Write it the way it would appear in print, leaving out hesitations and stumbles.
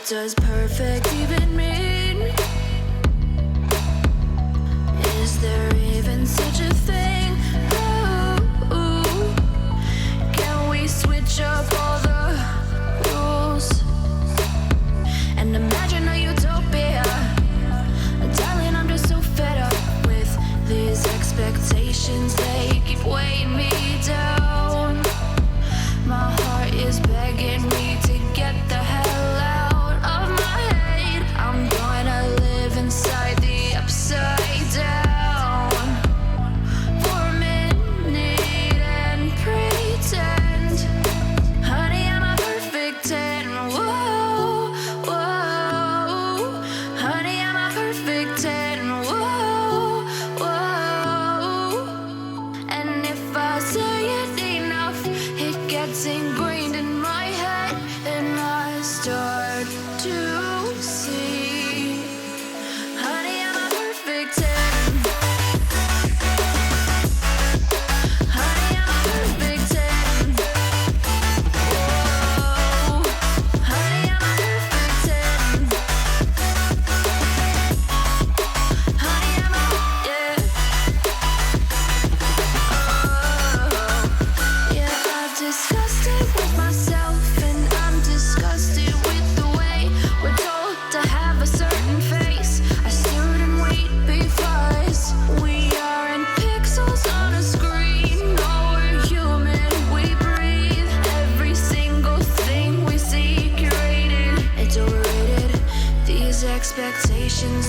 does perfect even mean? Is there even such a thing? Ooh, can we switch up all the rules and imagine a utopia? Darling, I'm just so fed up with these expectations. They keep weighing me down. My heart is begging me to get the hell out of my head. I'm gonna live inside the upside down for a minute and pretend, honey, I'm a perfect 10. Whoa, whoa, honey, I'm a perfect 10. Whoa, whoa, and if I say it enough, it gets ingrained in my head, and I start to see, honey, I'm a perfect 10. Honey, I'm a perfect 10. Whoa, honey, I'm a perfect 10. Honey, I'm a, yeah. Yeah, I've discussed it with myself, and I'm disgusted with the way we're told to have a certain face, a certain weight, because we aren't pixels on a screen. No, we're human, we breathe. Every single thing we see curated, it's overrated. These expectations,